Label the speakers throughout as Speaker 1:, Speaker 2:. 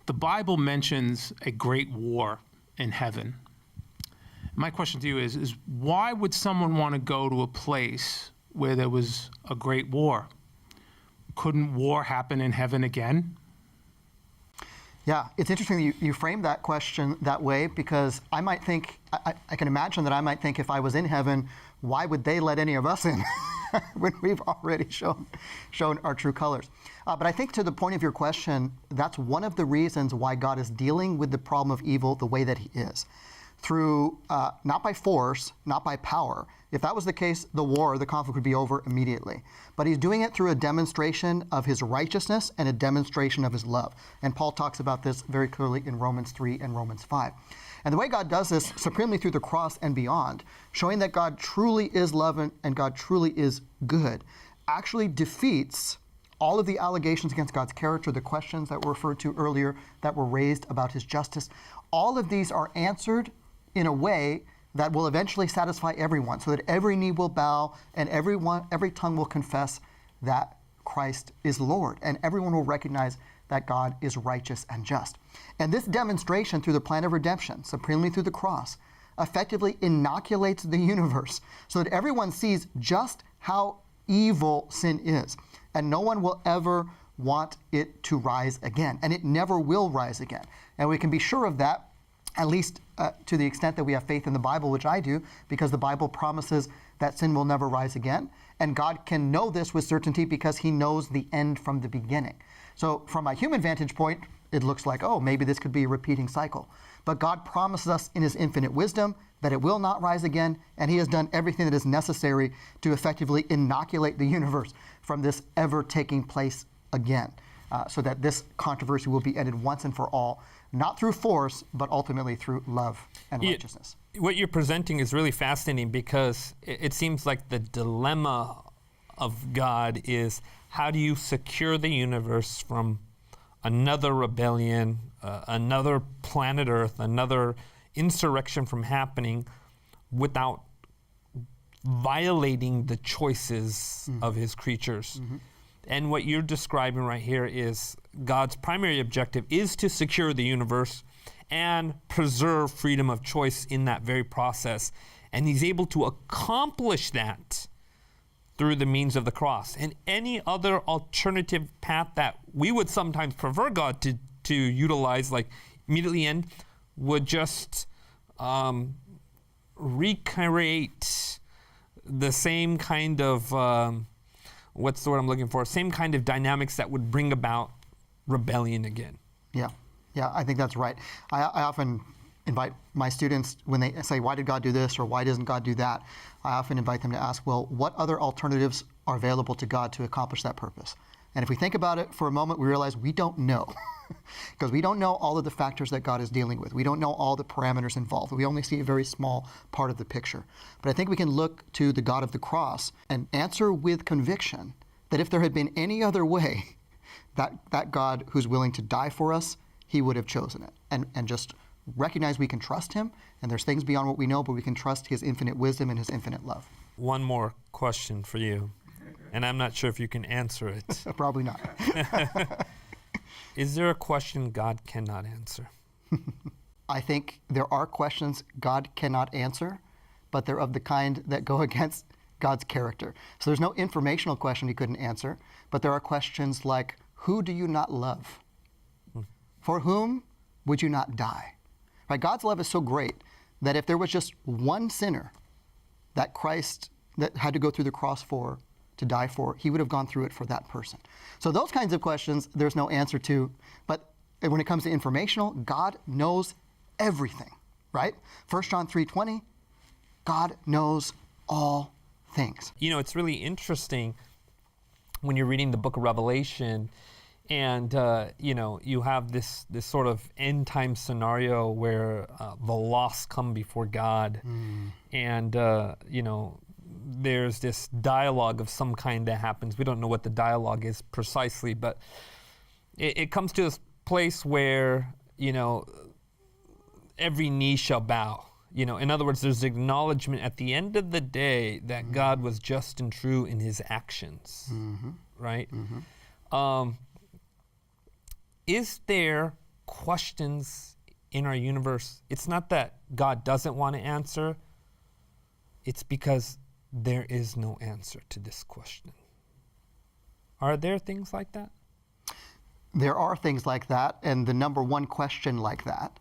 Speaker 1: The Bible mentions a great war in heaven. My question to you is why would someone want to go to a place where there was a great war? Couldn't war happen in heaven again?
Speaker 2: Yeah, it's interesting that you frame that question that way, because I might think, I can imagine that I might think, if I was in heaven, why would they let any of us in when we've already shown our true colors? But I think, to the point of your question, that's one of the reasons why God is dealing with the problem of evil the way that he is. Through, not by force, not by power. If that was the case, the conflict would be over immediately. But he's doing it through a demonstration of his righteousness and a demonstration of his love. And Paul talks about this very clearly in Romans 3 and Romans 5. And the way God does this supremely through the cross and beyond, showing that God truly is love and God truly is good, actually defeats all of the allegations against God's character, the questions that were referred to earlier that were raised about his justice. All of these are answered in a way that will eventually satisfy everyone, so that every knee will bow and every tongue will confess that Christ is Lord, and everyone will recognize that God is righteous and just. And this demonstration through the plan of redemption, supremely through the cross, effectively inoculates the universe so that everyone sees just how evil sin is, and no one will ever want it to rise again, and it never will rise again. And we can be sure of that, at least to the extent that we have faith in the Bible, which I do, because the Bible promises that sin will never rise again. And God can know this with certainty because he knows the end from the beginning. So from a human vantage point, it looks like, oh, maybe this could be a repeating cycle. But God promises us in his infinite wisdom that it will not rise again, and he has done everything that is necessary to effectively inoculate the universe from this ever taking place again, so that this controversy will be ended once and for all, not through force, but ultimately through love and righteousness.
Speaker 3: What you're presenting is really fascinating, because it seems like the dilemma of God is, how do you secure the universe from another rebellion, another planet Earth, another insurrection from happening without violating the choices of his creatures? And what you're describing right here is God's primary objective is to secure the universe and preserve freedom of choice in that very process. And he's able to accomplish that through the means of the cross. And any other alternative path that we would sometimes prefer God to utilize, like immediately end, would just recreate the same kind of what's the word I'm looking for? Same kind of dynamics that would bring about rebellion again.
Speaker 2: Yeah, I think that's right. I often invite my students, when they say, why did God do this, or why doesn't God do that? I often invite them to ask, well, what other alternatives are available to God to accomplish that purpose? And if we think about it for a moment, we realize we don't know. Because we don't know all of the factors that God is dealing with. We don't know all the parameters involved. We only see a very small part of the picture. But I think we can look to the God of the cross and answer with conviction that if there had been any other way, that God who's willing to die for us, he would have chosen it. And just recognize we can trust him, and there's things beyond what we know, but we can trust his infinite wisdom and his infinite love.
Speaker 3: One more question for you, and I'm not sure if you can answer it.
Speaker 2: Probably not.
Speaker 3: Is there a question God cannot answer?
Speaker 2: I think there are questions God cannot answer, but they're of the kind that go against God's character. So there's no informational question he couldn't answer, but there are questions like, who do you not love? For whom would you not die? Right? God's love is so great that if there was just one sinner that Christ that had to go through the cross for, to die for, he would have gone through it for that person. So those kinds of questions, there's no answer to. But when it comes to informational, God knows everything, right? 1 John 3:20, God knows all things.
Speaker 3: You know, it's really interesting when you're reading the book of Revelation, and you have this sort of end time scenario where the lost come before God, and there's this dialogue of some kind that happens. We don't know what the dialogue is precisely, but it comes to this place where, every knee shall bow. In other words, there's acknowledgement at the end of the day that God was just and true in his actions, right? Is there questions in our universe, it's not that God doesn't want to answer, it's because there is no answer to this question. Are there things like that?
Speaker 2: There are things like that, and the number one question like that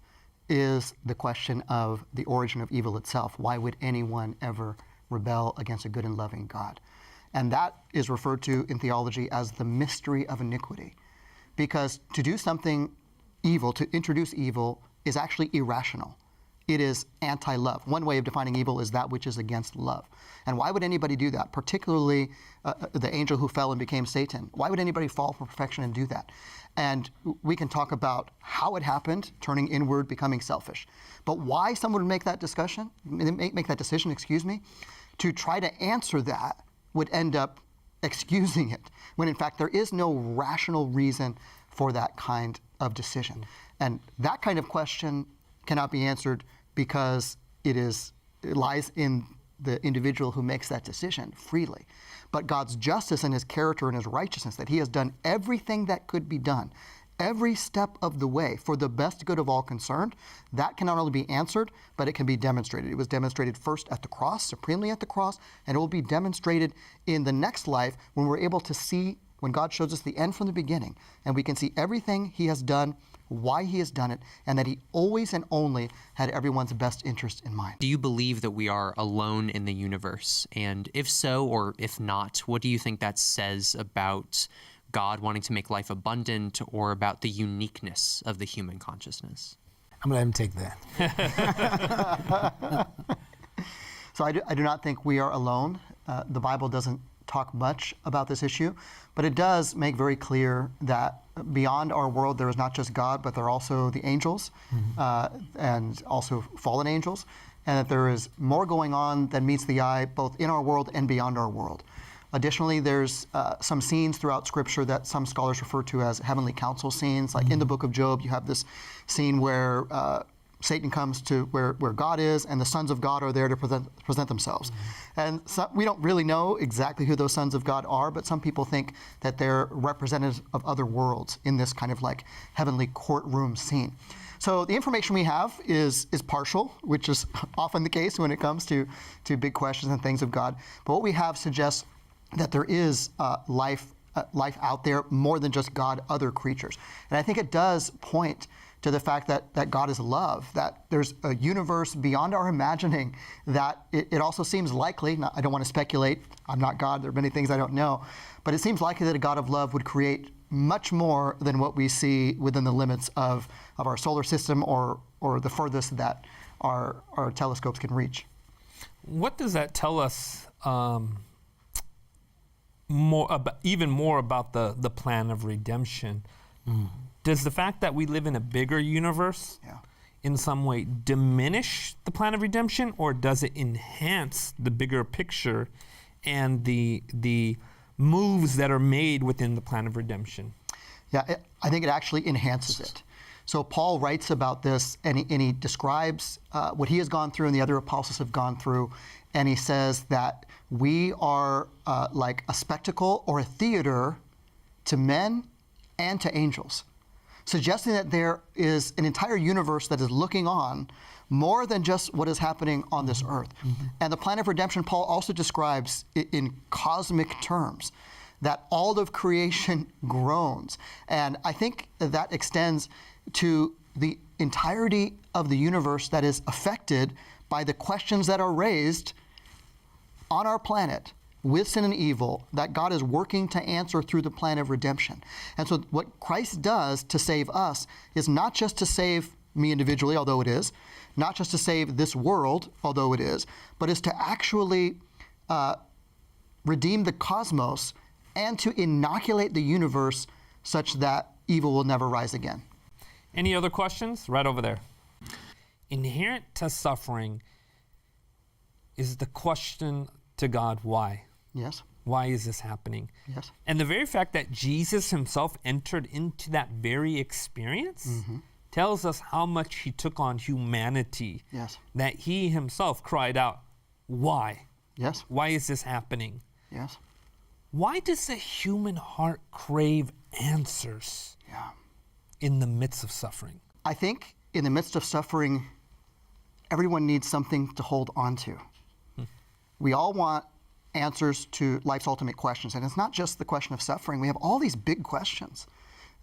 Speaker 2: is the question of the origin of evil itself. Why would anyone ever rebel against a good and loving God? And that is referred to in theology as the mystery of iniquity. Because to do something evil, to introduce evil, is actually irrational. It is anti-love. One way of defining evil is that which is against love. And why would anybody do that? Particularly the angel who fell and became Satan. Why would anybody fall from perfection and do that? And we can talk about how it happened, turning inward, becoming selfish. But why someone would make that make that decision, to try to answer that would end up excusing it, when in fact there is no rational reason for that kind of decision. And that kind of question cannot be answered because it lies in the individual who makes that decision freely. But God's justice and his character and his righteousness, that he has done everything that could be done, every step of the way for the best good of all concerned, that can not only be answered, but it can be demonstrated. It was demonstrated first at the cross, supremely at the cross, and it will be demonstrated in the next life when we're able to see, when God shows us the end from the beginning, and we can see everything he has done, why he has done it, and that he always and only had everyone's best interest in mind.
Speaker 4: Do you believe that we are alone in the universe? And if so, or if not, what do you think that says about God wanting to make life abundant, or about the uniqueness of the human consciousness?
Speaker 5: I'm going to let him take that.
Speaker 2: So I do not think we are alone. The Bible doesn't talk much about this issue, but it does make very clear that beyond our world there is not just God, but there are also the angels, and also fallen angels, and that there is more going on than meets the eye, both in our world and beyond our world. Additionally, there's some scenes throughout Scripture that some scholars refer to as heavenly council scenes. Like in the book of Job, you have this scene where Satan comes to where God is, and the sons of God are there to present themselves. And so, we don't really know exactly who those sons of God are, but some people think that they're representatives of other worlds in this kind of like heavenly courtroom scene. So the information we have is partial, which is often the case when it comes to big questions and things of God. But what we have suggests that there is life out there more than just God, other creatures. And I think it does point to the fact that God is love, that there's a universe beyond our imagining, that it also seems likely, I don't want to speculate, I'm not God, there are many things I don't know, but it seems likely that a God of love would create much more than what we see within the limits of our solar system or the furthest that our telescopes can reach.
Speaker 3: What does that tell us even more about the plan of redemption? Does the fact that we live in a bigger universe in some way diminish the plan of redemption, or does it enhance the bigger picture and the moves that are made within the plan of redemption?
Speaker 2: Yeah, I think it actually enhances it. So Paul writes about this, and he describes what he has gone through and the other apostles have gone through, and he says that we are like a spectacle or a theater to men and to angels, suggesting that there is an entire universe that is looking on more than just what is happening on this earth. And the plan of redemption, Paul also describes in cosmic terms, that all of creation groans. And I think that extends to the entirety of the universe that is affected by the questions that are raised on our planet with sin and evil, that God is working to answer through the plan of redemption. And so what Christ does to save us is not just to save me individually, although it is, not just to save this world, although it is, but is to actually redeem the cosmos and to inoculate the universe such that evil will never rise again.
Speaker 3: Any other questions? Right over there. Inherent to suffering is the question to God, why?
Speaker 2: Yes.
Speaker 3: Why is this happening?
Speaker 2: Yes.
Speaker 3: And the very fact that Jesus himself entered into that very experience tells us how much he took on humanity.
Speaker 2: Yes.
Speaker 3: That he himself cried out, why?
Speaker 2: Yes.
Speaker 3: Why is this happening?
Speaker 2: Yes.
Speaker 3: Why does the human heart crave answers
Speaker 2: Yeah.
Speaker 3: in the midst of suffering?
Speaker 2: I think in the midst of suffering, everyone needs something to hold on to. We all want answers to life's ultimate questions. And it's not just the question of suffering. We have all these big questions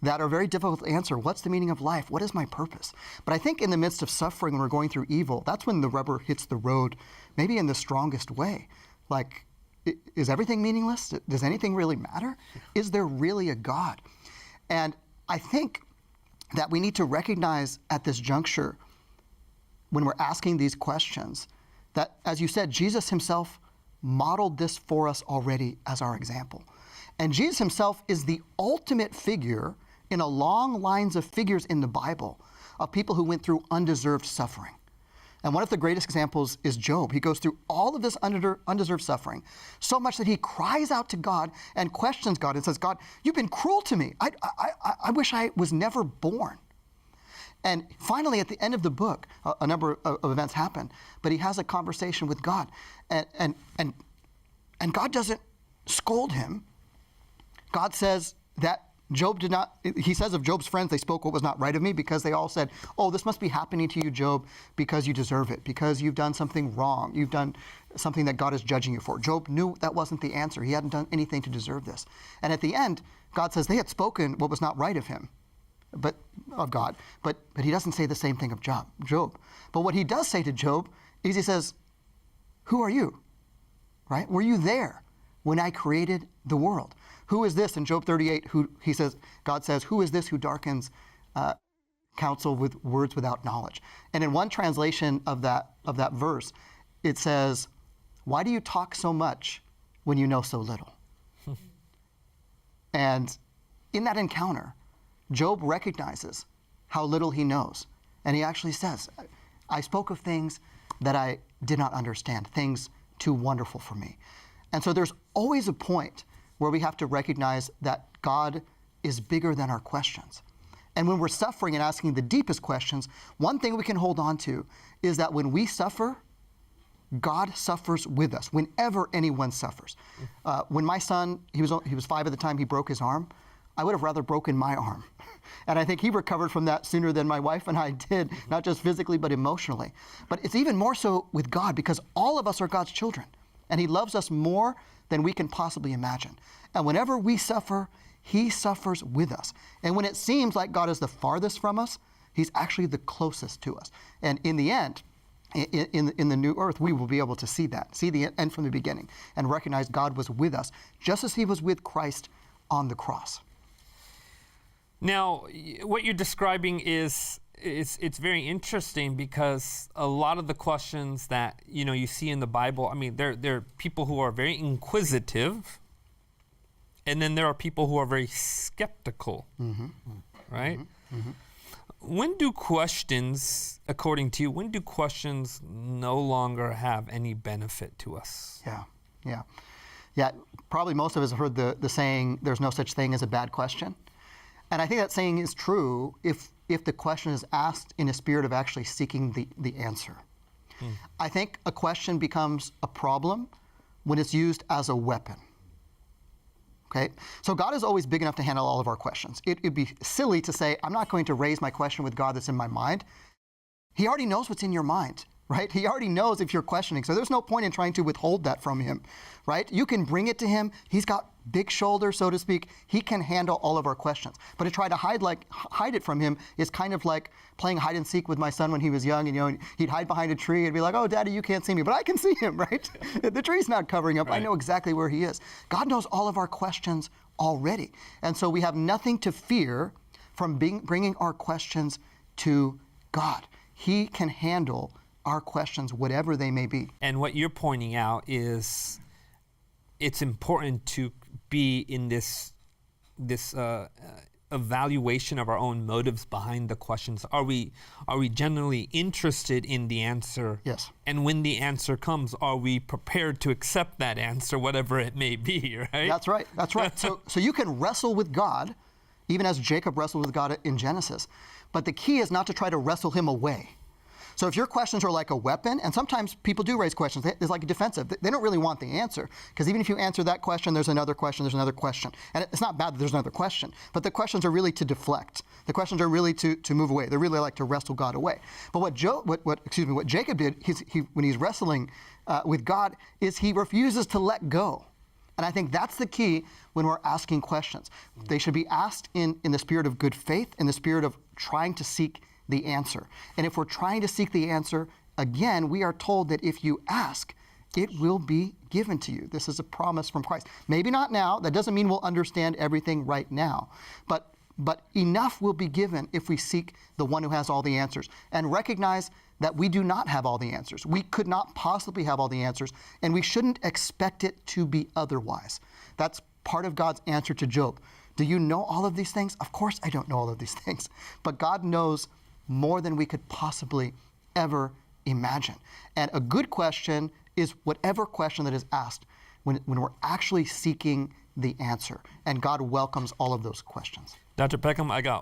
Speaker 2: that are very difficult to answer. What's the meaning of life? What is my purpose? But I think in the midst of suffering, when we're going through evil, that's when the rubber hits the road, maybe in the strongest way. Like, is everything meaningless? Does anything really matter? Is there really a God? And I think that we need to recognize at this juncture, when we're asking these questions, that, as you said, Jesus himself modeled this for us already as our example. And Jesus himself is the ultimate figure in a long lines of figures in the Bible of people who went through undeserved suffering. And one of the greatest examples is Job. He goes through all of this undeserved suffering, so much that he cries out to God and questions God and says, God, you've been cruel to me. I wish I was never born. And finally, at the end of the book, a number of events happen, but he has a conversation with God. And God doesn't scold him. God says that Job did not, he says of Job's friends, they spoke what was not right of me, because they all said, oh, this must be happening to you, Job, because you deserve it, because you've done something wrong. You've done something that God is judging you for. Job knew that wasn't the answer. He hadn't done anything to deserve this. And at the end, God says they had spoken what was not right of him, but of God. But he doesn't say the same thing of Job. But what he does say to Job is he says, who are you? Right? Were you there when I created the world? Who is this in Job 38? God says, who is this who darkens counsel with words without knowledge? And in one translation of that verse, it says, why do you talk so much when you know so little? And in that encounter, Job recognizes how little he knows. And he actually says, I spoke of things that I did not understand, things too wonderful for me. And so there's always a point where we have to recognize that God is bigger than our questions. And when we're suffering and asking the deepest questions, one thing we can hold on to is that when we suffer, God suffers with us, whenever anyone suffers. When my son, he was 5 at the time, he broke his arm, I would have rather broken my arm. And I think he recovered from that sooner than my wife and I did, not just physically, but emotionally. But it's even more so with God, because all of us are God's children. And he loves us more than we can possibly imagine. And whenever we suffer, he suffers with us. And when it seems like God is the farthest from us, he's actually the closest to us. And in the end, in the new earth, we will be able to see that, see the end from the beginning, and recognize God was with us, just as he was with Christ on the cross.
Speaker 3: Now, what you're describing is it's very interesting, because a lot of the questions that you see in the Bible, I mean, there are people who are very inquisitive, and then there are people who are very skeptical, right? When do questions, according to you, when do questions no longer have any benefit to us?
Speaker 2: Yeah. Probably most of us have heard the saying, there's no such thing as a bad question. And I think that saying is true if the question is asked in a spirit of actually seeking the answer. I think a question becomes a problem when it's used as a weapon. Okay? So God is always big enough to handle all of our questions. It'd be silly to say, I'm not going to raise my question with God that's in my mind. He already knows what's in your mind, right? He already knows if you're questioning. So there's no point in trying to withhold that from him, right? You can bring it to him. He's got big shoulders, so to speak. He can handle all of our questions. But to try to hide it from him is kind of like playing hide and seek with my son when he was young. And he'd hide behind a tree and be like, "Oh, Daddy, you can't see me, but I can see him," right? The tree's not covering up. Right. I know exactly where he is. God knows all of our questions already, and so we have nothing to fear from bringing our questions to God. He can handle our questions, whatever they may be.
Speaker 3: And what you're pointing out is it's important to be in this evaluation of our own motives behind the questions. Are we genuinely interested in the answer?
Speaker 2: Yes.
Speaker 3: And when the answer comes, are we prepared to accept that answer, whatever it may be, right?
Speaker 2: That's right. So you can wrestle with God, even as Jacob wrestled with God in Genesis. But the key is not to try to wrestle him away. So if your questions are like a weapon, and sometimes people do raise questions, it's like a defensive. They don't really want the answer, because even if you answer that question, there's another question, there's another question. And it's not bad that there's another question, but the questions are really to deflect. The questions are really to move away. They really like to wrestle God away. But what Jacob did, when he's wrestling with God, is he refuses to let go. And I think that's the key when we're asking questions. They should be asked in the spirit of good faith, in the spirit of trying to seek the answer. And if we're trying to seek the answer, again, we are told that if you ask, it will be given to you. This is a promise from Christ. Maybe not now. That doesn't mean we'll understand everything right now. But enough will be given if we seek the one who has all the answers and recognize that we do not have all the answers. We could not possibly have all the answers, and we shouldn't expect it to be otherwise. That's part of God's answer to Job. Do you know all of these things? Of course I don't know all of these things, but God knows more than we could possibly ever imagine. And a good question is whatever question that is asked when we're actually seeking the answer, and God welcomes all of those questions.
Speaker 3: Dr. Peckham, I got